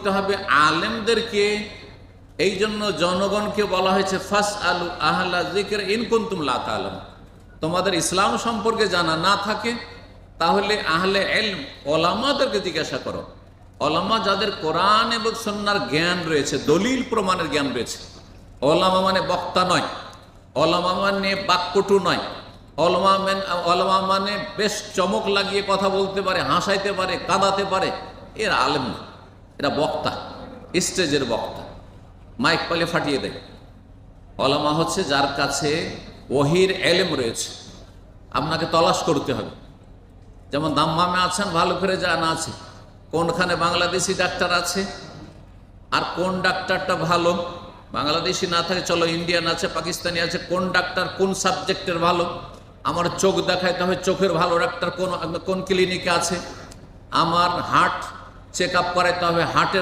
করতে হবে আলেমদেরকে। এই জন্য জনগণকে বলা হয়েছে ফাস আলু আহলা যিকর ইন কুনতুম লা তা'লামুন। তোমাদের ইসলাম সম্পর্কে জানা না থাকে তাহলে আহলে ইলম ওলামাদেরকে জিজ্ঞাসা করো। ওলামা যাদের কোরআন এবং সুন্নাহর জ্ঞান রয়েছে, দলিল প্রমাণের জ্ঞান রয়েছে। ওলামা মানে বক্তা নয়, ওলামা মানে বাক্পটু নয়, ওলামা মানে বেশ চমক লাগিয়ে কথা বলতে পারে, হাসাইতে পারে, কাঁদাতে পারে, এরা আলেম না, এরা বক্তা, স্টেজের বক্তা, মাইক পালে ফাটিয়ে দেয়। ওলামা হচ্ছে যার কাছে ওহির এলেম রয়েছে, আপনাকে তলাশ করতে হবে। যেমন দাম্মামে আছেন, ভালো করে জানা আছে কোনখানে বাংলাদেশি ডাক্তার আছে আর কোন ডাক্তারটা ভালো। বাংলাদেশি না থাকে চলো ইন্ডিয়ান আছে, পাকিস্তানি আছে, কোন ডাক্তার কোন সাবজেক্টের ভালো। আমার চোখ দেখাইতে হবে, চোখের ভালো ডাক্তার কোন ক্লিনিকে আছে। আমার হার্ট চেক আপ করাইতে হবে, হার্টের